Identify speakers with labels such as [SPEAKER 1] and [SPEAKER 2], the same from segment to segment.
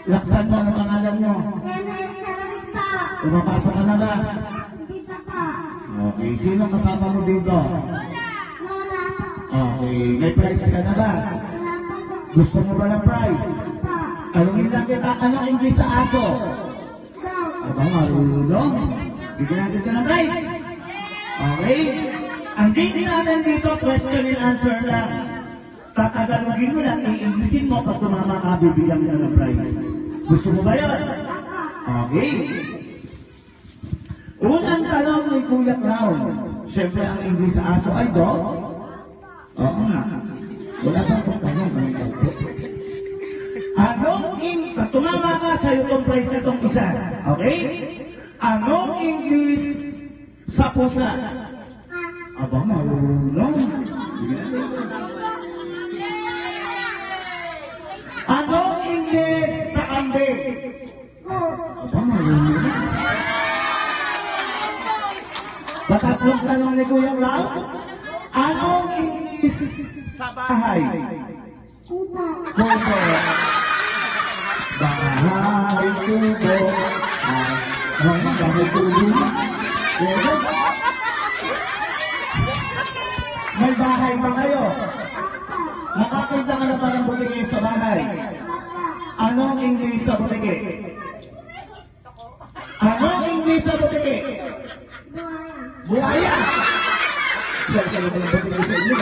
[SPEAKER 1] Laksan mo ang pangalan mo. Pumapasok ka na ba?
[SPEAKER 2] Hindi pa pa.
[SPEAKER 1] Okay, sino kasama mo dito?
[SPEAKER 2] Lola.
[SPEAKER 1] Okay, may prize ka na ba?
[SPEAKER 2] Wala pa po.
[SPEAKER 1] Gusto mo ba ng prize?
[SPEAKER 2] Pa.
[SPEAKER 1] Tanungin lang kita, anong English sa aso?
[SPEAKER 2] Go.
[SPEAKER 1] Aba, marunong. Bigyan natin ka ng prize. Okay? Ang game natin dito, question and answer lang. Tatagalogin mo lang, i-Englishin mo, pag tumama ka, bibigyan mo ng prize. Gusto mo ba yun? Okay. Unang tanong ni Kuya Crown. Siyempre, ang English sa aso ay dog? Oo nga. Wala ba akong tanong? Pag tumama ka, sa'yo itong prize na itong isa. Okay? Anong English sa pusa? Aba, marunong. Anong English sa kambing?
[SPEAKER 2] Go.
[SPEAKER 1] Aba, marunong. Patatlong tanong ni Kuya Lau. Anong English sa bahay?
[SPEAKER 2] Kubo.
[SPEAKER 1] Kubo. Bahay, kubo. Bahay, kubo. May bahay ba kayo? Nakapunta ka na ba ng butike sa bahay? Anong English sa butike? Anong English sa butike? Buhaya! Buhaya!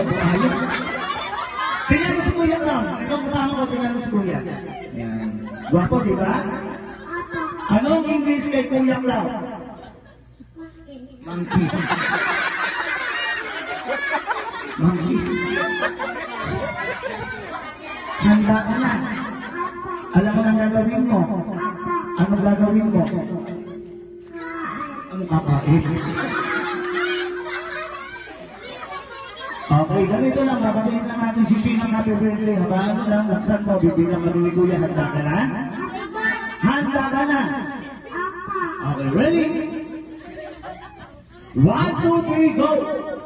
[SPEAKER 1] Buhaya! Tingnan mo si Kuya Ram. Ikaw kasama ko, tingnan mo si Kuya. Yan. Guwapo, di ba? Anong English kay Kuya Ram? Monkey. Monkey. Handa ka na. Alam mo nang gagawin mo? Anong gagawin mo? Anong kakain? Okay, ganito lang. Babatiin lang natin si Sinang happy birthday. Habaan mo lang, laksan mo. Bibigyan ka ni Kuya. Handa ka na? Handa ka na? Okay, ready? 1, 2, 3, go!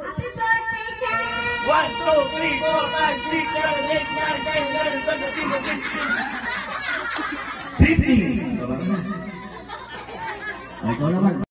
[SPEAKER 2] Happy birthday, Sir!
[SPEAKER 1] 1, 2, 3, 4, 5, 6, 7, 8, 9, 10, 11, 12, 13, 14, 15. 15. Ikaw naman.